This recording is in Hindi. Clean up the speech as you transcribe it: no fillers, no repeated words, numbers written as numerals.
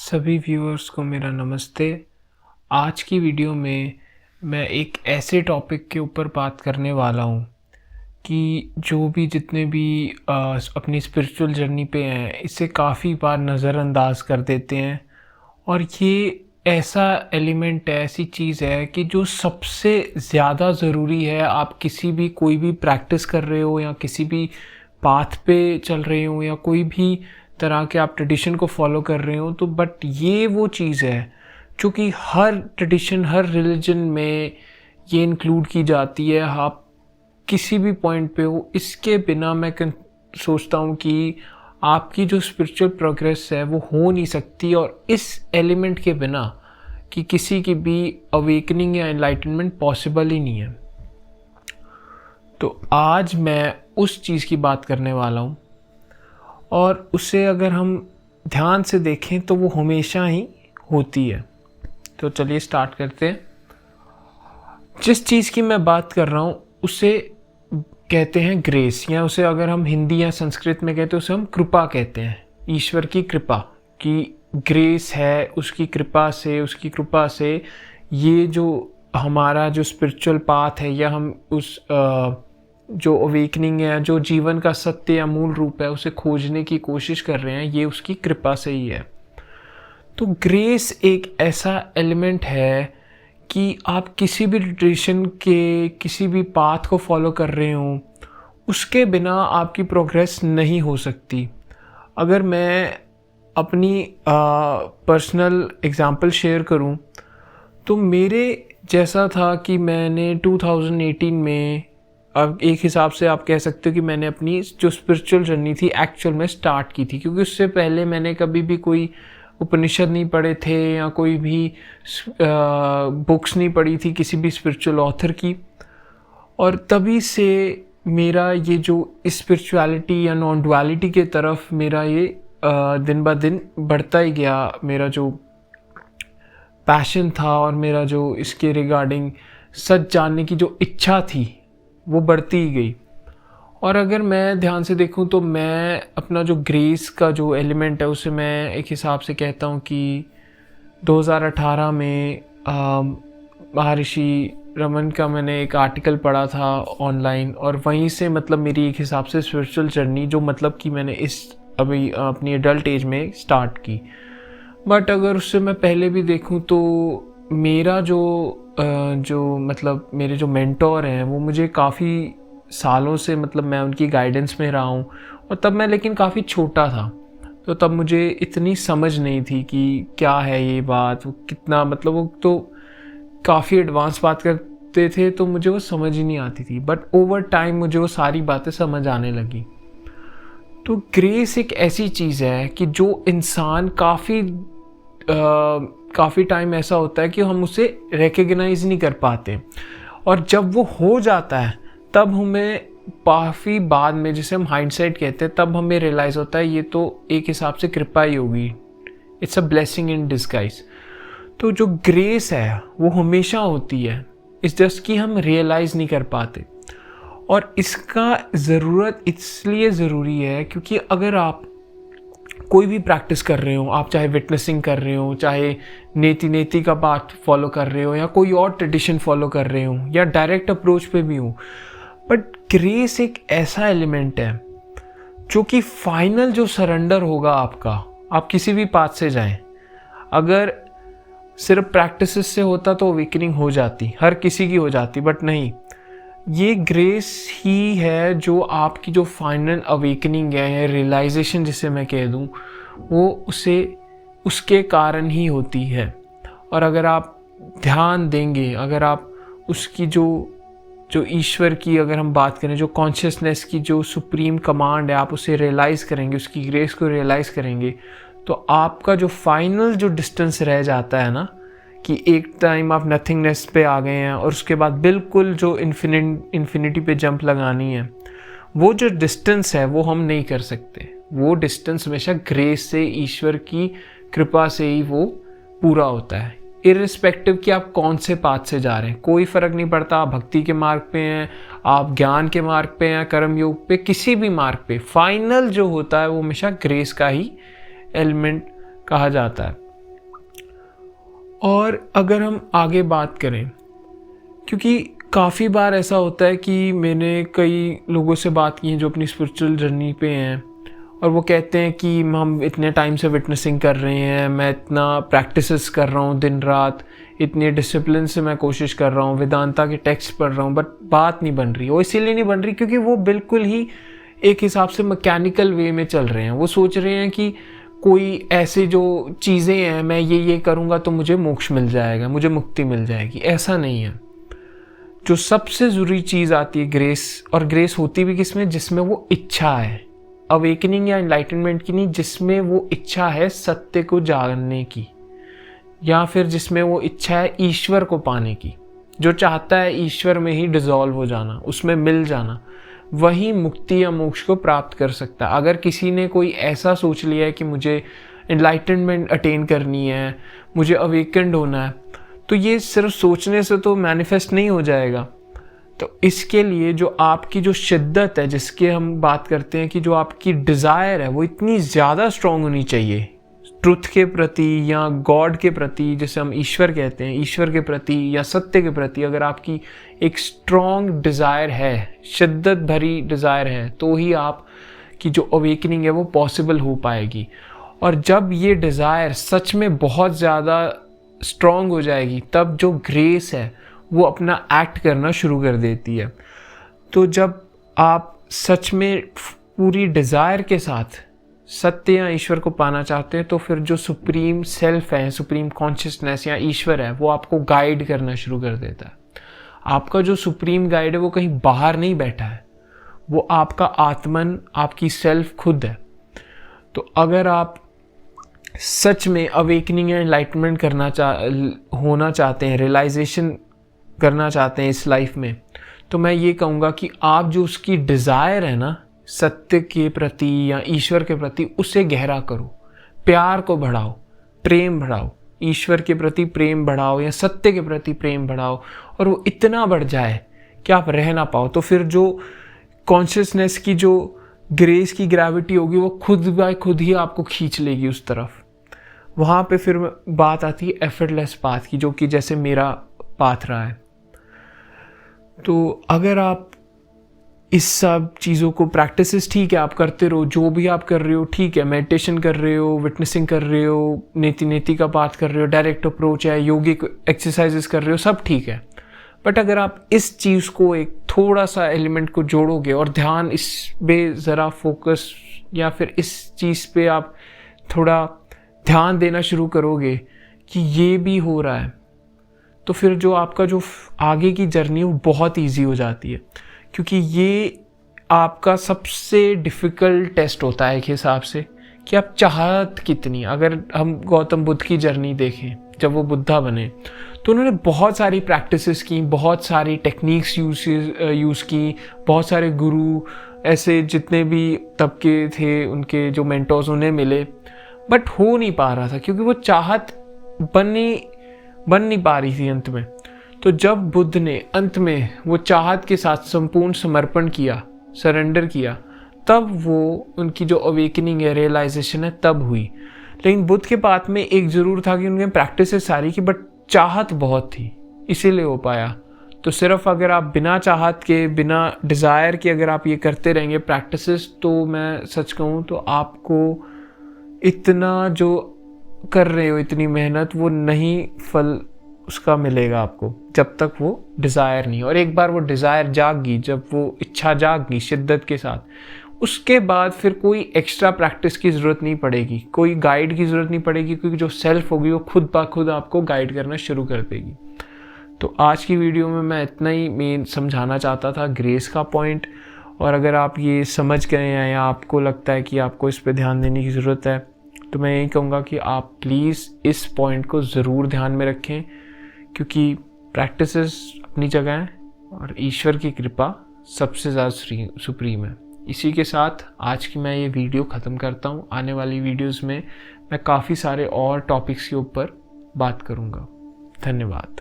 सभी व्यूअर्स को मेरा नमस्ते। आज की वीडियो में मैं एक ऐसे टॉपिक के ऊपर बात करने वाला हूँ कि जो भी जितने भी अपनी स्पिरिचुअल जर्नी पे हैं इसे काफ़ी बार नज़रअंदाज कर देते हैं। और ये ऐसा एलिमेंट है, ऐसी चीज़ है कि जो सबसे ज़्यादा ज़रूरी है। आप किसी भी कोई भी प्रैक्टिस कर रहे हो या किसी भी पाथ पे चल रहे हो या कोई भी तरह के आप ट्रेडिशन को फॉलो कर रहे हो, तो बट ये वो चीज़ है जो कि हर ट्रेडिशन, हर रिलीजन में ये इंक्लूड की जाती है। आप किसी भी पॉइंट पे हो, इसके बिना मैं सोचता हूँ कि आपकी जो स्पिरिचुअल प्रोग्रेस है वो हो नहीं सकती। और इस एलिमेंट के बिना कि किसी की भी अवेकनिंग या एनलाइटनमेंट पॉसिबल ही नहीं है। तो आज मैं उस चीज़ की बात करने वाला हूँ, और उसे अगर हम ध्यान से देखें तो वो हमेशा ही होती है। तो चलिए स्टार्ट करते हैं। जिस चीज़ की मैं बात कर रहा हूँ उसे कहते हैं ग्रेस, या उसे अगर हम हिंदी या संस्कृत में कहते हैं उसे हम कृपा कहते हैं। ईश्वर की कृपा की ग्रेस है, उसकी कृपा से ये जो हमारा जो स्पिरिचुअल पाथ है, या हम उस जो अवेकनिंग है, जो जीवन का सत्य या मूल रूप है, उसे खोजने की कोशिश कर रहे हैं, ये उसकी कृपा से ही है। तो ग्रेस एक ऐसा एलिमेंट है कि आप किसी भी ट्रेडिशन के किसी भी पाथ को फॉलो कर रहे हो, उसके बिना आपकी प्रोग्रेस नहीं हो सकती। अगर मैं अपनी पर्सनल एग्जांपल शेयर करूं, तो मेरे जैसा था कि मैंने 2018 में, अब एक हिसाब से आप कह सकते हो कि मैंने अपनी जो स्पिरिचुअल जर्नी थी एक्चुअल में स्टार्ट की थी, क्योंकि उससे पहले मैंने कभी भी कोई उपनिषद नहीं पढ़े थे या कोई भी बुक्स नहीं पढ़ी थी किसी भी स्पिरिचुअल ऑथर की। और तभी से मेरा ये जो स्पिरिचुअलिटी या नॉन डुअलिटी के तरफ मेरा ये दिन ब दिन बढ़ता ही गया। मेरा जो पैशन था और मेरा जो इसके रिगार्डिंग सच जानने की जो इच्छा थी वो बढ़ती ही गई। और अगर मैं ध्यान से देखूं तो मैं अपना जो ग्रेस का जो एलिमेंट है उसे मैं एक हिसाब से कहता हूं कि 2018 में महर्षि रमन का मैंने एक आर्टिकल पढ़ा था ऑनलाइन, और वहीं से मतलब मेरी एक हिसाब से स्पिरिचुअल जर्नी जो मतलब कि मैंने अभी अपनी एडल्ट एज में स्टार्ट की। बट अगर उससे मैं पहले भी देखूं तो मेरा जो मतलब मेरे जो मेंटोर हैं वो मुझे काफ़ी सालों से, मतलब मैं उनकी गाइडेंस में रहा हूँ, और तब मैं लेकिन काफ़ी छोटा था, तो तब मुझे इतनी समझ नहीं थी कि क्या है ये बात, वो कितना, मतलब वो तो काफ़ी एडवांस बात करते थे तो मुझे वो समझ ही नहीं आती थी। बट ओवर टाइम मुझे वो सारी बातें समझ आने लगी। तो ग्रेस एक ऐसी चीज़ है कि जो इंसान काफ़ी टाइम ऐसा होता है कि हम उसे रिकग्नाइज नहीं कर पाते, और जब वो हो जाता है तब हमें काफ़ी बाद में, जिसे हम हाइंडसाइट कहते हैं, तब हमें रियलाइज़ होता है ये तो एक हिसाब से कृपा ही होगी। It's a blessing in disguise. तो जो ग्रेस है वो हमेशा होती है, इस जस्ट कि हम रियलाइज़ नहीं कर पाते। और इसका ज़रूरत इसलिए ज़रूरी है क्योंकि अगर आप कोई भी प्रैक्टिस कर रहे हो, आप चाहे विटनेसिंग कर रहे हो, चाहे नेति का पाथ फॉलो कर रहे हो, या कोई और ट्रेडिशन फॉलो कर रहे हो, या डायरेक्ट अप्रोच पे भी हो, बट ग्रेस एक ऐसा एलिमेंट है जो कि फाइनल जो सरेंडर होगा आपका, आप किसी भी पाथ से जाएं। अगर सिर्फ प्रैक्टिसेस से होता तो अवेकनिंग हो जाती, हर किसी की हो जाती, बट नहीं, ये ग्रेस ही है जो आपकी जो फाइनल अवेकनिंग है या रियलाइजेशन जिसे मैं कह दूं, वो उसके कारण ही होती है। और अगर आप ध्यान देंगे, अगर आप उसकी जो ईश्वर की अगर हम बात करें, जो कॉन्शियसनेस की जो सुप्रीम कमांड है, आप उसे रियलाइज़ करेंगे, उसकी ग्रेस को रियलाइज़ करेंगे, तो आपका जो फाइनल जो डिस्टेंस रह जाता है ना, कि एक टाइम आप नथिंगनेस पे आ गए हैं और उसके बाद बिल्कुल जो इन्फिनिटी पे जंप लगानी है, वो जो डिस्टेंस है वो हम नहीं कर सकते। वो डिस्टेंस हमेशा ग्रेस से, ईश्वर की कृपा से ही वो पूरा होता है। इर्रिस्पेक्टिव कि आप कौन से पाथ से जा रहे हैं, कोई फ़र्क नहीं पड़ता। आप भक्ति के मार्ग पे हैं, आप ज्ञान के मार्ग पे हैं, कर्म योग पे, किसी भी मार्ग पे, फाइनल जो होता है वो हमेशा ग्रेस का ही एलिमेंट कहा जाता है। और अगर हम आगे बात करें, क्योंकि काफ़ी बार ऐसा होता है कि मैंने कई लोगों से बात की है जो अपनी स्पिरिचुअल जर्नी पे हैं, और वो कहते हैं कि हम इतने टाइम से विटनेसिंग कर रहे हैं, मैं इतना प्रैक्टिसेस कर रहा हूँ दिन रात, इतने डिसिप्लिन से मैं कोशिश कर रहा हूँ, वेदांता के टेक्स्ट पढ़ रहा हूँ, बट बात नहीं बन रही। वो इसीलिए नहीं बन रही क्योंकि वो बिल्कुल ही एक हिसाब से मैकेनिकल वे में चल रहे हैं। वो सोच रहे हैं कि कोई ऐसे जो चीज़ें हैं, मैं ये करूँगा तो मुझे मोक्ष मिल जाएगा, मुझे मुक्ति मिल जाएगी। ऐसा नहीं है। जो सबसे ज़रूरी चीज़ आती है ग्रेस, और ग्रेस होती भी किसमें, जिसमें वो इच्छा है, अवेकनिंग या एनलाइटनमेंट की नहीं, जिसमें वो इच्छा है सत्य को जानने की, या फिर जिसमें वो इच्छा है ईश्वर को पाने की। जो चाहता है ईश्वर में ही डिसॉल्व हो जाना, उसमें मिल जाना, वही मुक्ति या मोक्ष को प्राप्त कर सकता है। अगर किसी ने कोई ऐसा सोच लिया है कि मुझे एनलाइटनमेंट अटेन करनी है, मुझे अवेकन्ड होना है, तो ये सिर्फ सोचने से तो मैनिफेस्ट नहीं हो जाएगा। तो इसके लिए जो आपकी जो शिद्दत है, जिसके हम बात करते हैं कि जो आपकी डिज़ायर है, वो इतनी ज़्यादा स्ट्रॉन्ग होनी चाहिए ट्रुथ के प्रति या गॉड के प्रति, जिसे हम ईश्वर कहते हैं, ईश्वर के प्रति या सत्य के प्रति। अगर आपकी एक स्ट्रॉन्ग डिज़ायर है, शिद्दत भरी डिज़ायर है, तो ही आप की जो अवेकनिंग है वो पॉसिबल हो पाएगी। और जब ये डिज़ायर सच में बहुत ज़्यादा स्ट्रॉन्ग हो जाएगी, तब जो ग्रेस है वो अपना एक्ट करना शुरू कर देती है। तो जब आप सच में पूरी डिज़ायर के साथ सत्य या ईश्वर को पाना चाहते हैं, तो फिर जो सुप्रीम सेल्फ है, सुप्रीम कॉन्शियसनेस या ईश्वर है, वो आपको गाइड करना शुरू कर देता है। आपका जो सुप्रीम गाइड है वो कहीं बाहर नहीं बैठा है, वो आपका आत्मन, आपकी सेल्फ खुद है। तो अगर आप सच में अवेकनिंग या एनलाइटमेंट होना चाहते हैं, रियलाइजेशन करना चाहते हैं इस लाइफ में, तो मैं ये कहूँगा कि आप जो उसकी डिज़ायर है ना, सत्य के प्रति या ईश्वर के प्रति, उसे गहरा करो, प्यार को बढ़ाओ, प्रेम बढ़ाओ, ईश्वर के प्रति प्रेम बढ़ाओ या सत्य के प्रति प्रेम बढ़ाओ, और वो इतना बढ़ जाए कि आप रह ना पाओ। तो फिर जो कॉन्शियसनेस की जो ग्रेस की ग्रेविटी होगी, वो खुद बाय खुद ही आपको खींच लेगी उस तरफ। वहाँ पे फिर बात आती है एफर्टलेस पाथ की, जो कि जैसे मेरा पाथ रहा है। तो अगर आप इस सब चीज़ों को प्रैक्टिसेस, ठीक है, आप करते रहो, जो भी आप कर रहे हो ठीक है, मेडिटेशन कर रहे हो, विटनेसिंग कर रहे हो, नेति का पाठ कर रहे हो, डायरेक्ट अप्रोच है, योगिक एक्सरसाइजेस कर रहे हो, सब ठीक है। बट अगर आप इस चीज़ को एक थोड़ा सा एलिमेंट को जोड़ोगे और ध्यान इस पे ज़रा फोकस, या फिर इस चीज़ पे आप थोड़ा ध्यान देना शुरू करोगे कि ये भी हो रहा है, तो फिर जो आपका जो आगे की जर्नी है वो बहुत ईजी हो जाती है। क्योंकि ये आपका सबसे डिफ़िकल्ट टेस्ट होता है एक हिसाब से, कि आप चाहत कितनी। अगर हम गौतम बुद्ध की जर्नी देखें, जब वो बुद्धा बने, तो उन्होंने बहुत सारी प्रैक्टिसेस की, बहुत सारी टेक्निक्स यूज़ की, बहुत सारे गुरु ऐसे जितने भी तबके थे उनके जो मेंटोर्स उन्हें मिले, बट हो नहीं पा रहा था क्योंकि वो चाहत बन नहीं पा रही थी अंत में। तो जब बुद्ध ने अंत में वो चाहत के साथ संपूर्ण समर्पण किया, सरेंडर किया, तब वो उनकी जो अवेकनिंग है, रियलाइजेशन है, तब हुई। लेकिन बुद्ध के पाथ में एक ज़रूर था कि उनके प्रैक्टिसेस सारी की, बट चाहत बहुत थी, इसीलिए हो पाया। तो सिर्फ अगर आप बिना चाहत के, बिना डिज़ायर के अगर आप ये करते रहेंगे प्रैक्टिसेस, तो मैं सच कहूँ तो आपको इतना जो कर रहे हो, इतनी मेहनत, वो नहीं फल उसका मिलेगा आपको, जब तक वो डिज़ायर नहीं। और एक बार वो डिज़ायर जाग गई, जब वो इच्छा जाग गई शिद्दत के साथ, उसके बाद फिर कोई एक्स्ट्रा प्रैक्टिस की ज़रूरत नहीं पड़ेगी, कोई गाइड की ज़रूरत नहीं पड़ेगी, क्योंकि जो सेल्फ होगी वो खुद ब खुद आपको गाइड करना शुरू कर देगी। तो आज की वीडियो में मैं इतना ही मेन समझाना चाहता था, ग्रेस का पॉइंट। और अगर आप ये समझ गए हैं या आपको लगता है कि आपको इस पर ध्यान देने की ज़रूरत है, तो मैं यही कहूँगा कि आप प्लीज़ इस पॉइंट को ज़रूर ध्यान में रखें, क्योंकि प्रैक्टिसेस अपनी जगह हैं और ईश्वर की कृपा सबसे ज़्यादा सुप्रीम है। इसी के साथ आज की मैं ये वीडियो ख़त्म करता हूँ। आने वाली वीडियोस में मैं काफ़ी सारे और टॉपिक्स के ऊपर बात करूँगा। धन्यवाद।